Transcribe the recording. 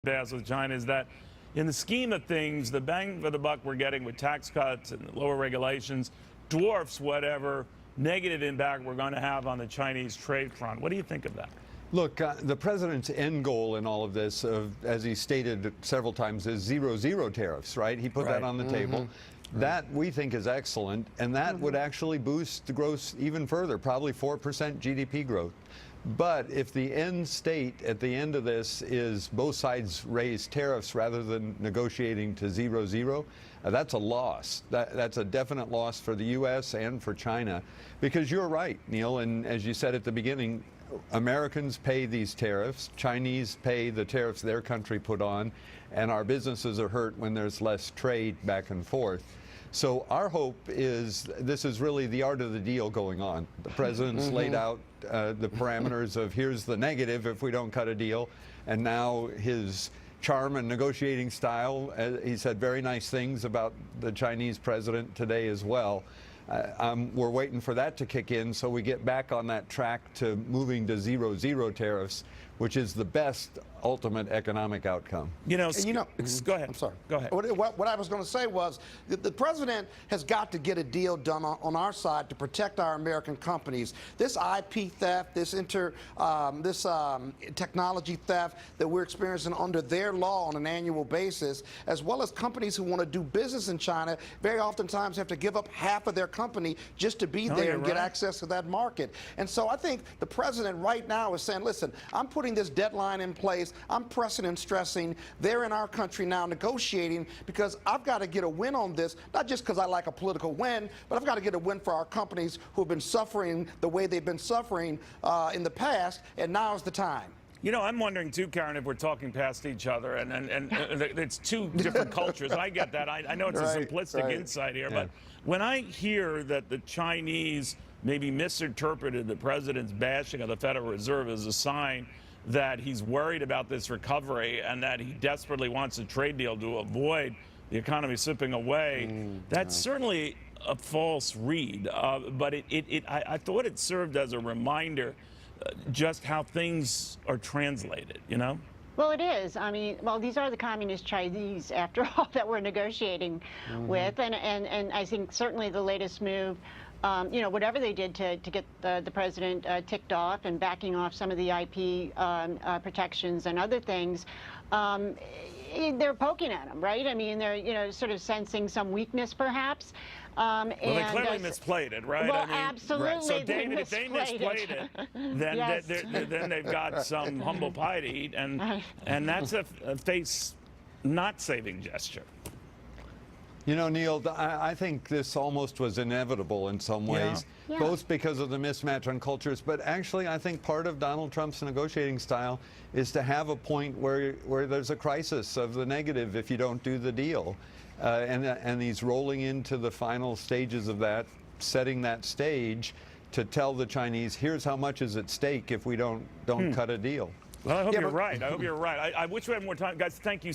Baz with China is that in the scheme of things, the bang for the buck we're getting with tax cuts and lower regulations dwarfs whatever negative impact we're going to have on the Chinese trade front. What do you think of that? Look, the president's end goal in all of this, as he stated several times, is zero tariffs, right? He put that on the table. That we think is excellent, and that would actually boost the growth even further, probably 4% GDP growth. But if the end state at the end of this is both sides raise tariffs rather than negotiating to zero, that's a loss. That's a definite loss for the U.S. and for China. Because you're right, Neil, and as you said at the beginning, Americans pay these tariffs, Chinese pay the tariffs their country put on, and our businesses are hurt when there's less trade back and forth. So our hope is this is really the art of the deal going on. The president's laid out the parameters of here's the negative if we don't cut a deal, and now his charm and negotiating style, he said very nice things about the Chinese president today as well. We're waiting for that to kick in so we get back on that track to moving to zero tariffs, which is the best ultimate economic outcome. Go ahead. I'm sorry. Go ahead. What I was going to say was the president has got to get a deal done on our side to protect our American companies. This IP theft, this technology theft that we're experiencing under their law on an annual basis, as well as companies who want to do business in China, very oftentimes have to give up half of their company just to be there and get access to that market. And so I think the president right now is saying, listen, I'm putting this deadline in place. I'm pressing and stressing. They're in our country now negotiating because I've got to get a win on this, not just because I like a political win, but I've got to get a win for our companies who have been suffering the way they've been suffering in the past, and now is the time. You know, I'm wondering too, Karen, if we're talking past each other, and it's two different cultures. I get that. I know it's a simplistic insight here, but when I hear that the Chinese maybe misinterpreted the president's bashing of the Federal Reserve as a sign that he's worried about this recovery and that he desperately wants a trade deal to avoid the economy slipping away, that's certainly a false read. But I thought it served as a reminder just how things are translated, you know? Well, it is. I mean, well, these are the communist Chinese, after all, that we're negotiating with. And I think certainly the latest move, you know, whatever they did to get the president ticked off and backing off some of the IP protections and other things, they're poking at him, right? I mean, they're, you know, sort of sensing some weakness, perhaps. Well, they clearly misplayed it, right? Well, I mean, absolutely. So, David, if they misplayed it, then, then they've got some humble pie to eat, and that's a face not saving gesture. You know, Neil, I think this almost was inevitable in some ways, both because of the mismatch on cultures, but actually I think part of Donald Trump's negotiating style is to have a point where there's a crisis of the negative if you don't do the deal. And he's rolling into the final stages of that, setting that stage to tell the Chinese, here's how much is at stake if we don't cut a deal. Well, I hope you're right. I hope you're right. I wish we had more time. Guys, thank you.